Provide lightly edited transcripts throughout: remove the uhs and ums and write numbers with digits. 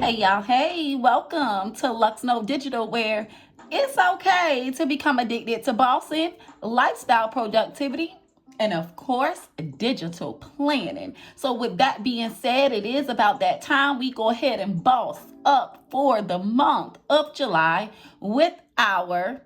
Hey y'all, hey, welcome to Luxnote Digital, where it's okay to become addicted to Bossin, lifestyle productivity, and of course, digital planning. So, with that being said, it is about that time we go ahead and boss up for the month of July with our,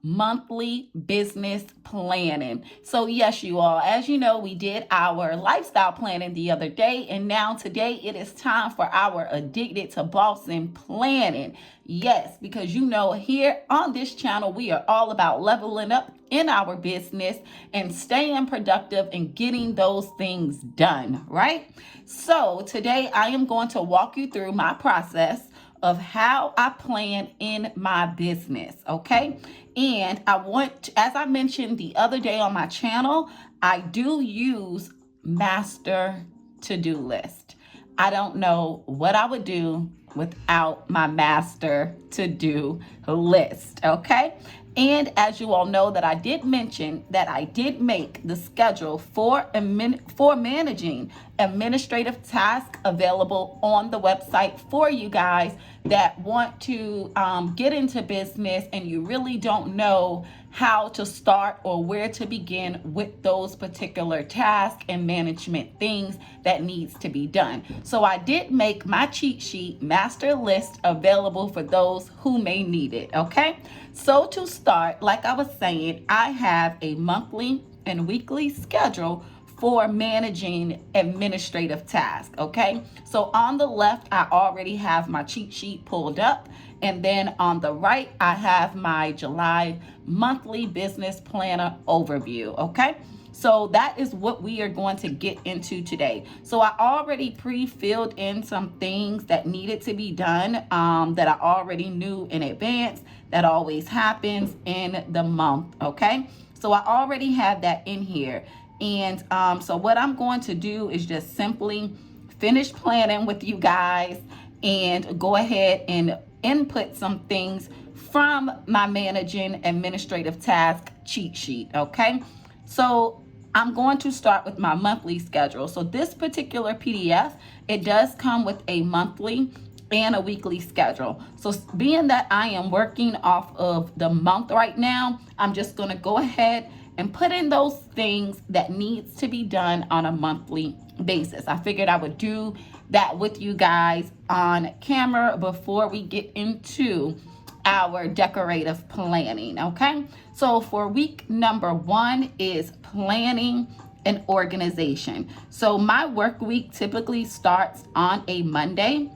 monthly business planning. So yes, you all, as you know, we did our lifestyle planning the other day, and now today it is time for our addicted to Bossin planning. Yes, because you know, here on this channel we are all about leveling up in our business and staying productive and getting those things done, right? So today I am going to walk you through my process of how I plan in my business, okay? And I want, as I mentioned the other day on my channel, I do use master to-do list. I don't know what I would do without my master to-do list, okay? And as you all know, that I did mention that I did make the schedule for managing administrative tasks available on the website for you guys that want to get into business and you really don't know how to start or where to begin with those particular tasks and management things that needs to be done. So I did make my cheat sheet master list available for those who may need it, okay? So to start, like I was saying, I have a monthly and weekly schedule for managing administrative tasks, okay? So on the left, I already have my cheat sheet pulled up. And then on the right, I have my July monthly business planner overview, okay? So that is what we are going to get into today. So I already pre-filled in some things that needed to be done that I already knew in advance. That always happens in the month, okay? So I already have that in here. And so what I'm going to do is just simply finish planning with you guys and go ahead and input some things from my managing administrative task cheat sheet, okay? So I'm going to start with my monthly schedule. So this particular PDF, it does come with a monthly and a weekly schedule. So being that I am working off of the month right now, I'm just going to go ahead and put in those things that needs to be done on a monthly basis. I figured I would do that with you guys on camera before we get into our decorative planning, okay? So for week number 1 is planning and organization. So my work week typically starts on a Monday.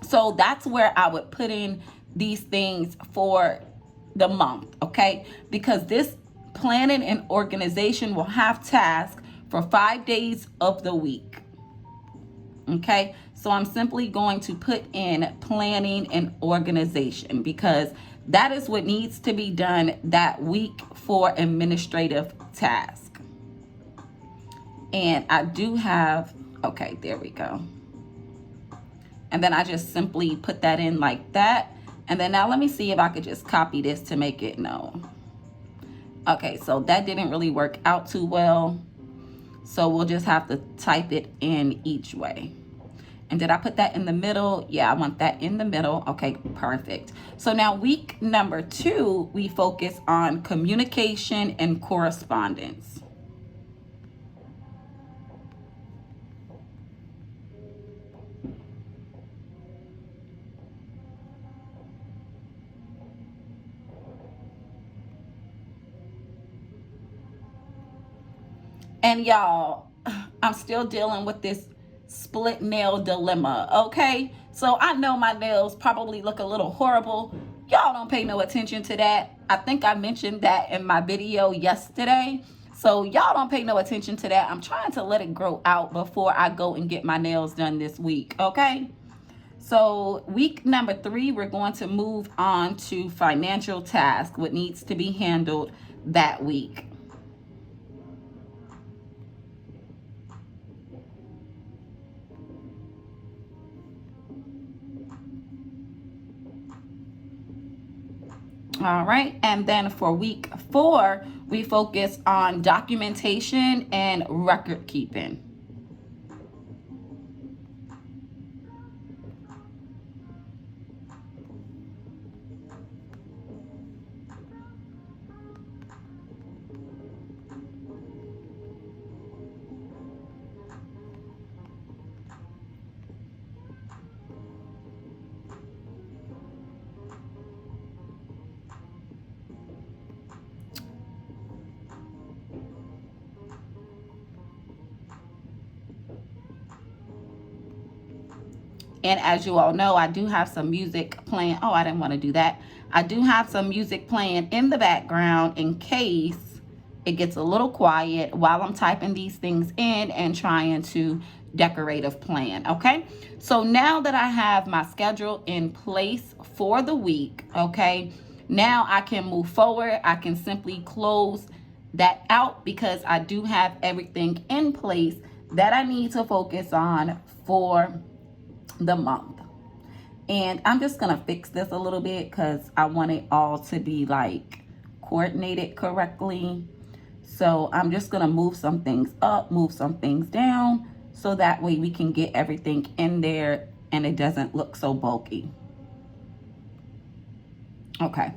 So that's where I would put in these things for the month, okay? Because this planning and organization will have tasks for 5 days of the week. Okay, so I'm simply going to put in planning and organization because that is what needs to be done that week for administrative task. And I do have, okay, there we go. And then I just simply put that in like that. And then now let me see if I could just copy this to make it known. Okay, so that didn't really work out too well. So we'll just have to type it in each way. And did I put that in the middle? Yeah, I want that in the middle. Okay, perfect. So now week number 2, we focus on communication and correspondence. And y'all, I'm still dealing with this split nail dilemma, okay? So I know my nails probably look a little horrible. Y'all don't pay no attention to that. I think I mentioned that in my video yesterday. So y'all don't pay no attention to that. I'm trying to let it grow out before I go and get my nails done this week, okay? So week number 3, we're going to move on to financial task, what needs to be handled that week. All right, and then for week 4, we focus on documentation and record keeping. And as you all know, I do have some music playing. Oh, I didn't want to do that. I do have some music playing in the background in case it gets a little quiet while I'm typing these things in and trying to decorative plan. Okay, so now that I have my schedule in place for the week, okay, now I can move forward. I can simply close that out because I do have everything in place that I need to focus on for the month. And I'm just gonna fix this a little bit because I want it all to be like coordinated correctly. So I'm just gonna move some things up, move some things down, so that way we can get everything in there and it doesn't look so bulky. Okay,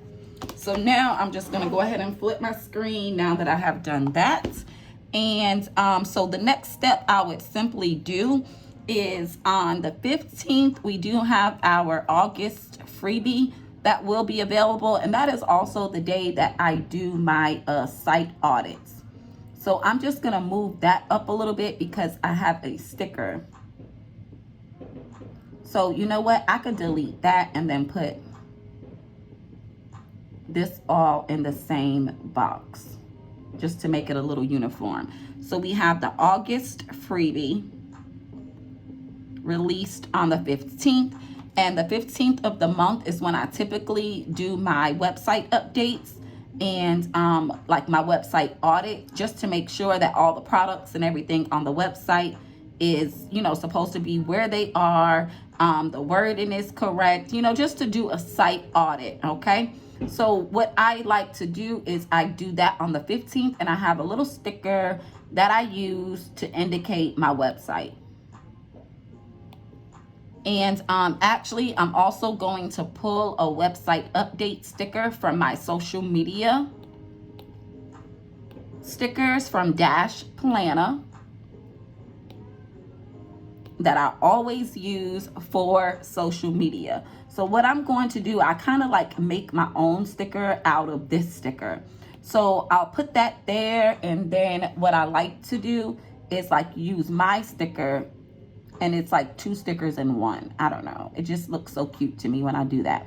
so now I'm just gonna go ahead and flip my screen now that I have done that. And so the next step I would simply do is on the 15th, we do have our August freebie that will be available. And that is also the day that I do my site audits. So I'm just gonna move that up a little bit because I have a sticker. So you know what? I could delete that and then put this all in the same box just to make it a little uniform. So we have the August freebie released on the 15th, and the 15th of the month is when I typically do my website updates and like my website audit, just to make sure that all the products and everything on the website is, you know, supposed to be where they are, the wording is correct, you know, just to do a site audit. Okay, so what I like to do is I do that on the 15th, and I have a little sticker that I use to indicate my website. And actually, I'm also going to pull a website update sticker from my social media stickers from Dash Planner that I always use for social media. So what I'm going to do, I kind of like make my own sticker out of this sticker. So I'll put that there, and then what I like to do is like use my sticker, and it's like two stickers in one. I don't know. It just looks so cute to me when I do that.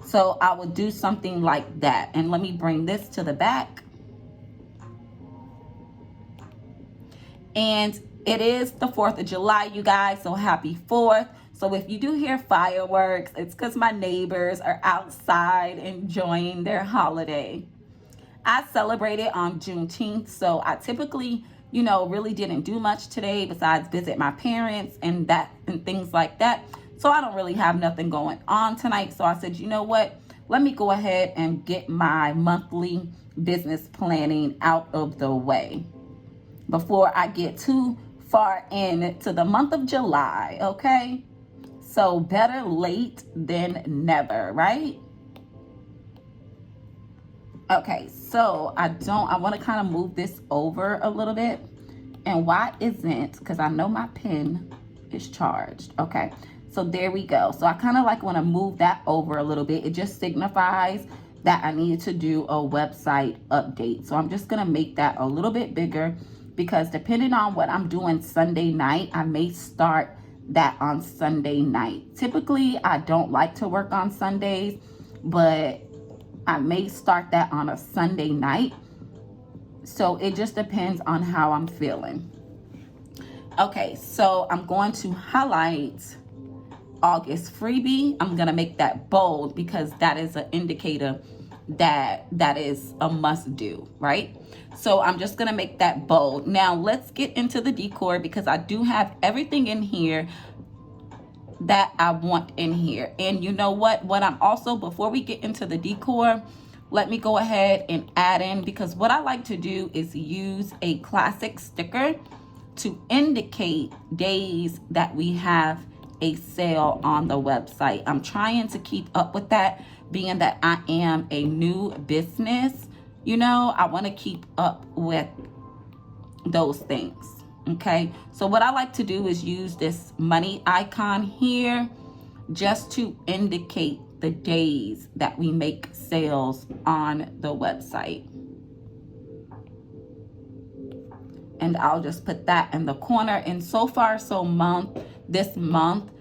So I will do something like that. And let me bring this to the back. And it is the 4th of July, you guys. So happy 4th. So if you do hear fireworks, it's because my neighbors are outside enjoying their holiday. I celebrated on Juneteenth, so I typically, you know, really didn't do much today besides visit my parents and things like that. So I don't really have nothing going on tonight. So I said, you know what? Let me go ahead and get my monthly business planning out of the way before I get too far into the month of July, okay? So better late than never, right? Okay, so I want to kind of move this over a little bit. And why isn't, because I know my pen is charged. Okay, so there we go. So I kind of like want to move that over a little bit. It just signifies that I need to do a website update. So I'm just going to make that a little bit bigger because depending on what I'm doing Sunday night, I may start that on Sunday night. Typically, I don't like to work on Sundays, but I may start that on a Sunday night. So it just depends on how I'm feeling. Okay, so I'm going to highlight August freebie. I'm going to make that bold because that is an indicator that is a must do, right? So I'm just going to make that bold. Now let's get into the decor because I do have everything in here that I want in here. And you know what I'm also, before we get into the decor, let me go ahead and add in, because what I like to do is use a classic sticker to indicate days that we have a sale on the website. I'm trying to keep up with that, being that I am a new business. You know, I want to keep up with those things. Okay, so what I like to do is use this money icon here just to indicate the days that we make sales on the website. And I'll just put that in the corner. And so far, this month,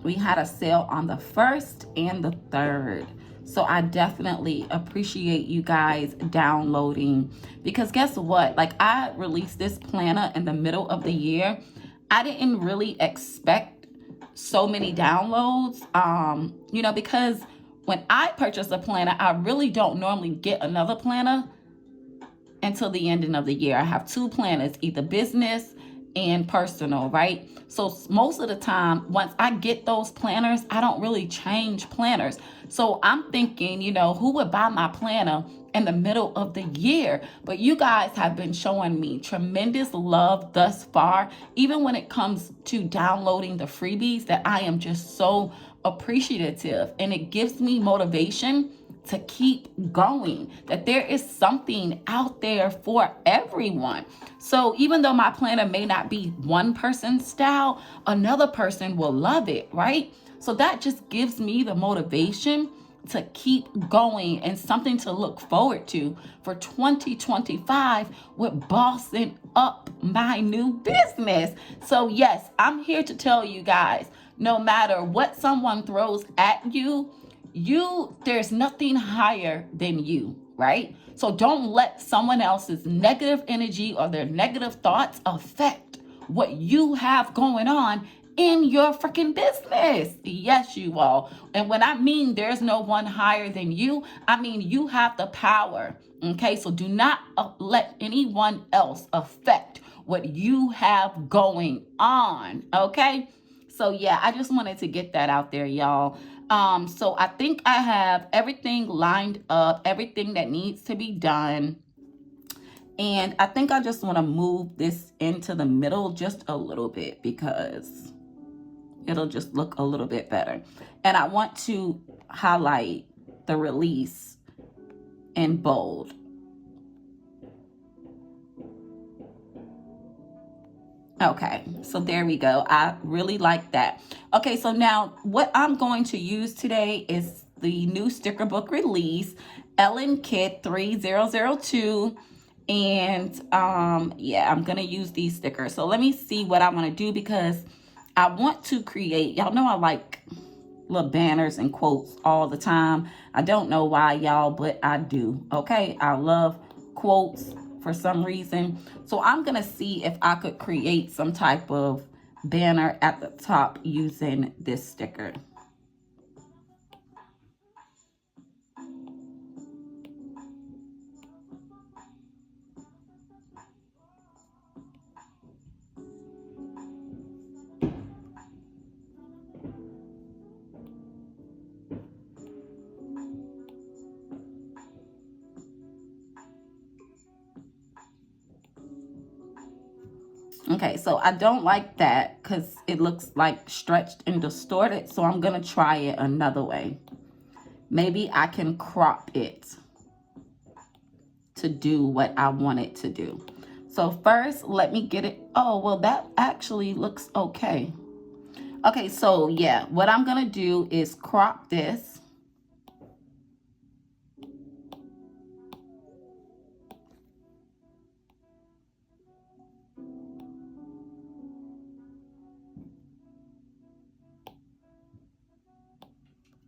We had a sale on the 1st and the 3rd. So I definitely appreciate you guys downloading, because guess what? Like, I released this planner in the middle of the year. I didn't really expect so many downloads, because when I purchase a planner, I really don't normally get another planner until the ending of the year. I have 2 planners, either business and personal, right? So most of the time, once I get those planners, I don't really change planners. So I'm thinking, who would buy my planner in the middle of the year? But you guys have been showing me tremendous love thus far, even when it comes to downloading the freebies, that I am just so appreciative, and it gives me motivation to keep going, that there is something out there for everyone. So even though my planner may not be one person's style, another person will love it, right? So that just gives me the motivation to keep going and something to look forward to for 2025 with bossing up my new business. So yes, I'm here to tell you guys, no matter what someone throws at you, there's nothing higher than you, right? So don't let someone else's negative energy or their negative thoughts affect what you have going on in your freaking business. Yes, you all. And when I mean there's no one higher than you, I mean you have the power. Okay, so do not let anyone else affect what you have going on. Okay, so yeah, I just wanted to get that out there, y'all. So I think I have everything lined up, everything that needs to be done. And I think I just want to move this into the middle just a little bit, because it'll just look a little bit better. And I want to highlight the release in bold. Okay, so there we go. I really like that. Okay, so now what I'm going to use today is the new sticker book release, Ellen Kit 3002. And yeah, I'm gonna use these stickers. So let me see what I want to do, because I want to create, y'all know I like little banners and quotes all the time. I don't know why, y'all, but I do. Okay, I love quotes for some reason. So I'm gonna see if I could create some type of banner at the top using this sticker. Okay, so I don't like that because it looks like stretched and distorted. So I'm gonna try it another way. Maybe I can crop it to do what I want it to do. So first, let me get it. Oh, well, that actually looks okay. Okay, so yeah, what I'm gonna do is crop this.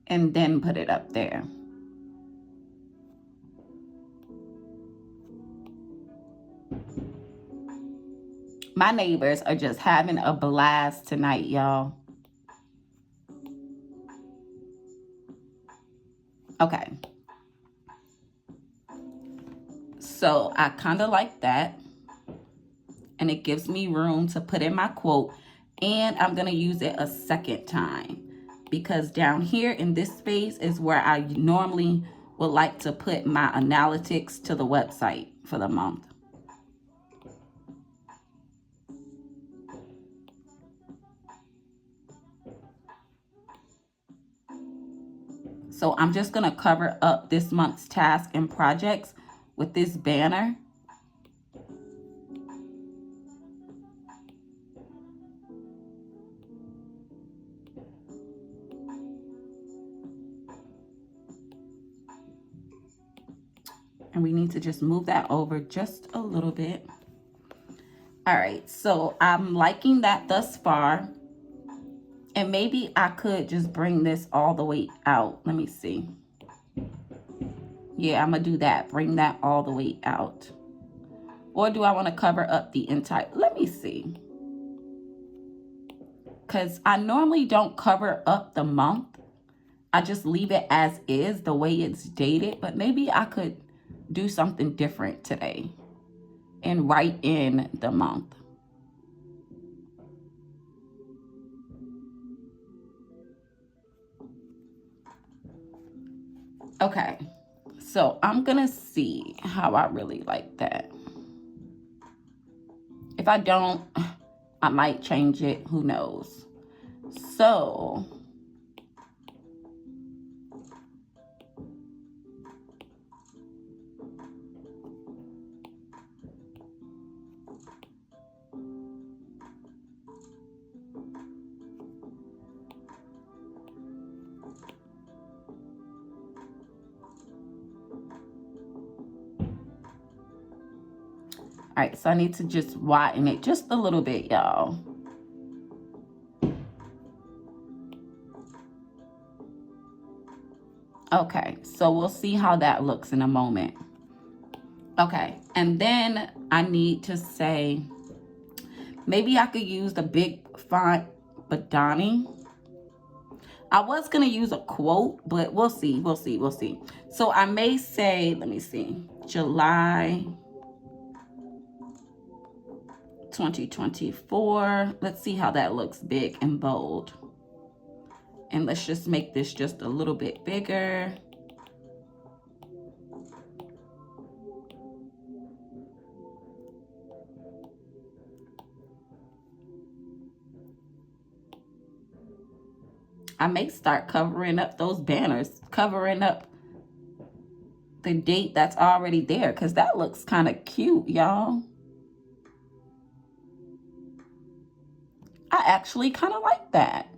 And then put it up there. My neighbors are just having a blast tonight, y'all. Okay. So I kind of like that. And it gives me room to put in my quote. And I'm going to use it a second time, because down here in this space is where I normally would like to put my analytics to the website for the month. So I'm just going to cover up this month's tasks and projects with this banner. And we need to just move that over just a little bit. All right, so I'm liking that thus far. And maybe I could just bring this all the way out. Let me see. Yeah, I'm going to do that. Bring that all the way out. Or do I want to cover up the entire? Let me see. Because I normally don't cover up the month. I just leave it as is, the way it's dated. But maybe I could do something different today and write in the month. Okay, so I'm gonna see how I really like that. If I don't, I might change it, who knows. So all right, so I need to just widen it just a little bit, y'all. Okay, so we'll see how that looks in a moment. Okay, and then I need to say, maybe I could use the big font Badani. I was going to use a quote, but we'll see. So I may say, let me see, July 2024. Let's see how that looks big and bold. And let's just make this just a little bit bigger. I may start covering up those banners, covering up the date that's already there, because that looks kind of cute, y'all. I actually kind of like that.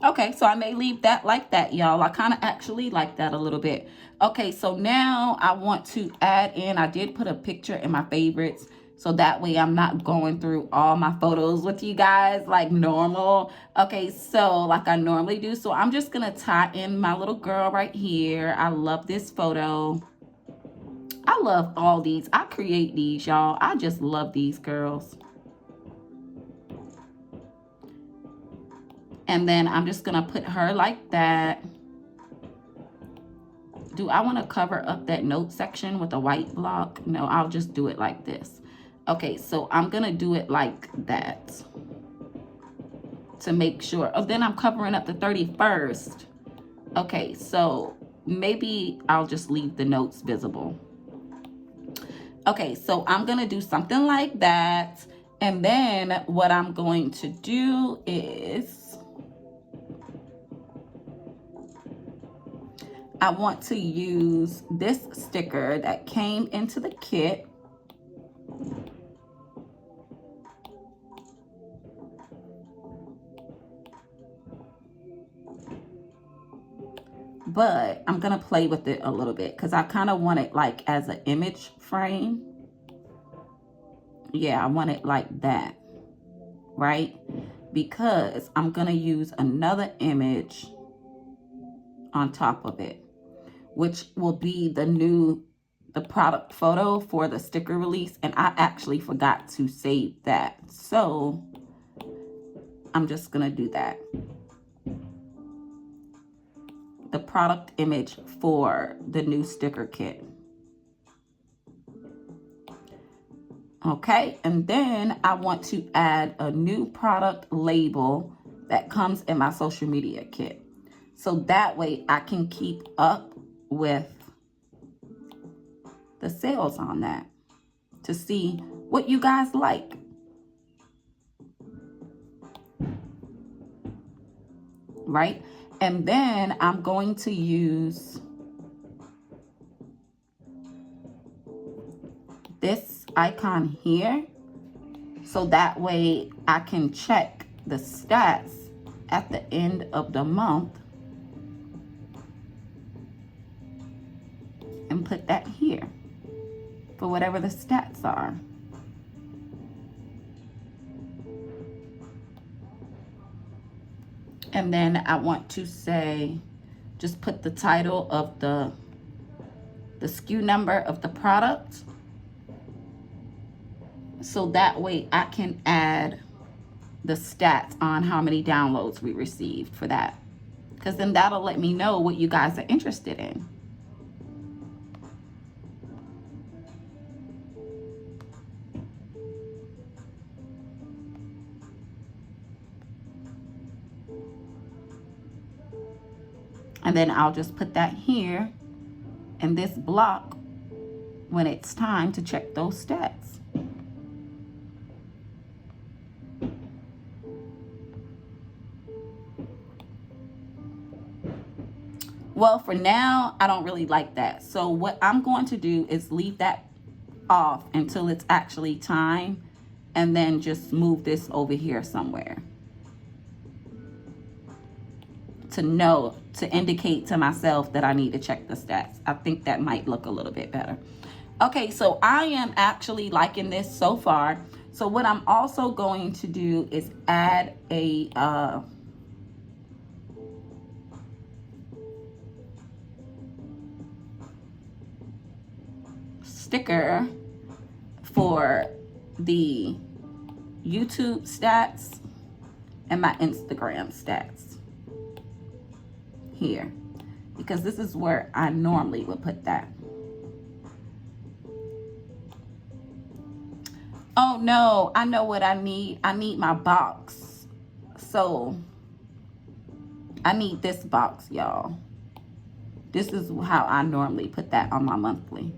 Okay, so I may leave that like that, y'all. I kind of actually like that a little bit. Okay, so now I want to add in, I did put a picture in my favorites, so that way I'm not going through all my photos with you guys like normal. Okay, so like I normally do. So I'm just going to tie in my little girl right here. I love this photo. I love all these. I create these, y'all. I just love these girls. And then I'm just going to put her like that. Do I want to cover up that note section with a white block? No, I'll just do it like this. Okay, so I'm going to do it like that to make sure. Oh, then I'm covering up the 31st. Okay, so maybe I'll just leave the notes visible. Okay, so I'm going to do something like that. And then what I'm going to do is I want to use this sticker that came into the kit. But I'm going to play with it a little bit because I kind of want it like as an image frame. Yeah, I want it like that, right? Because I'm going to use another image on top of it, which will be the product photo for the sticker release. And I actually forgot to save that. So I'm just going to do that. The product image for the new sticker kit. Okay, and then I want to add a new product label that comes in my social media kit. So that way I can keep up with the sales on that to see what you guys like. Right? And then I'm going to use this icon here. So that way I can check the stats at the end of the month. and put that here for whatever the stats are. And then I want to say, just put the title of the SKU number of the product. So that way I can add the stats on how many downloads we received for that. Because then that'll let me know what you guys are interested in. And then I'll just put that here in this block when it's time to check those stats. Well, for now, I don't really like that. So what I'm going to do is leave that off until it's actually time, and then just move this over here somewhere to know, to indicate to myself that I need to check the stats. I think that might look a little bit better. Okay, so I am actually liking this so far. So what I'm also going to do is add a sticker for the YouTube stats and my Instagram stats here, because this is where I normally would put that. Oh no, I know what I need. I need my box. So I need this box, y'all. This is how I normally put that on my monthly.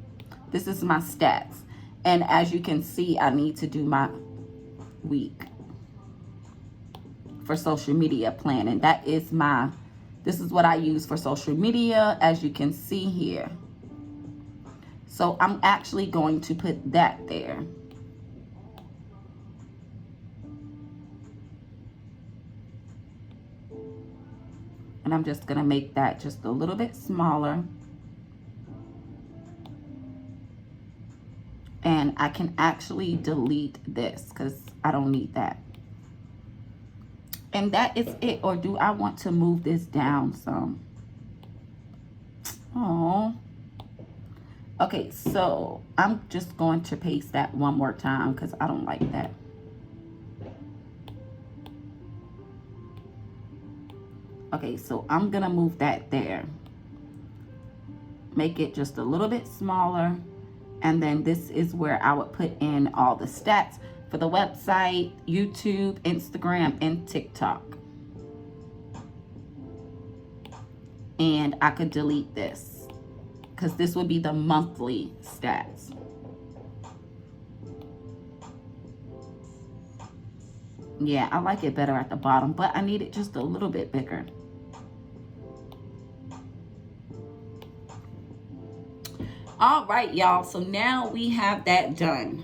This is my stats. And as you can see, I need to do my week for social media planning. That is this is what I use for social media, as you can see here. So I'm actually going to put that there. And I'm just gonna make that just a little bit smaller. And I can actually delete this because I don't need that. And that is it. Or do I want to move this down some? Oh. Okay, so I'm just going to paste that one more time because I don't like that. Okay, so I'm gonna move that there. Make it just a little bit smaller. And then this is where I would put in all the stats for the website, YouTube, Instagram, and TikTok. And I could delete this because this would be the monthly stats. Yeah, I like it better at the bottom, but I need it just a little bit bigger. All right, y'all, so now we have that done.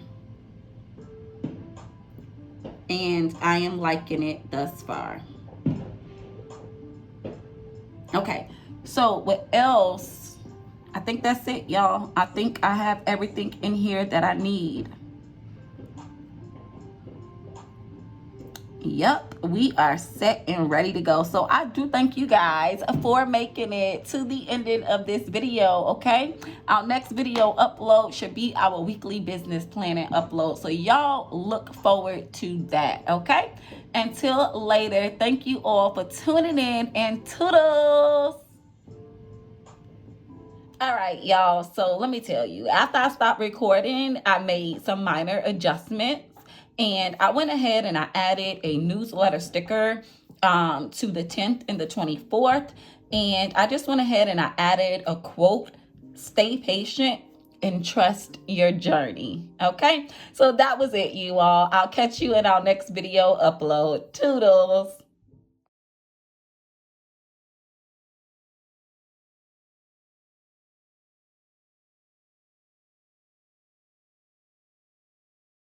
And I am liking it thus far. Okay, so what else? I think that's it, y'all. I think I have everything in here that I need. Yep, we are set and ready to go. So I do thank you guys for making it to the ending of this video, okay? Our next video upload should be our weekly business planning upload. So y'all look forward to that, okay? Until later, thank you all for tuning in, and toodles. All right, y'all, so let me tell you, after I stopped recording, I made some minor adjustments. And I went ahead and I added a newsletter sticker to the 10th and the 24th. And I just went ahead and I added a quote: stay patient and trust your journey. Okay, so that was it, you all. I'll catch you in our next video upload. Toodles.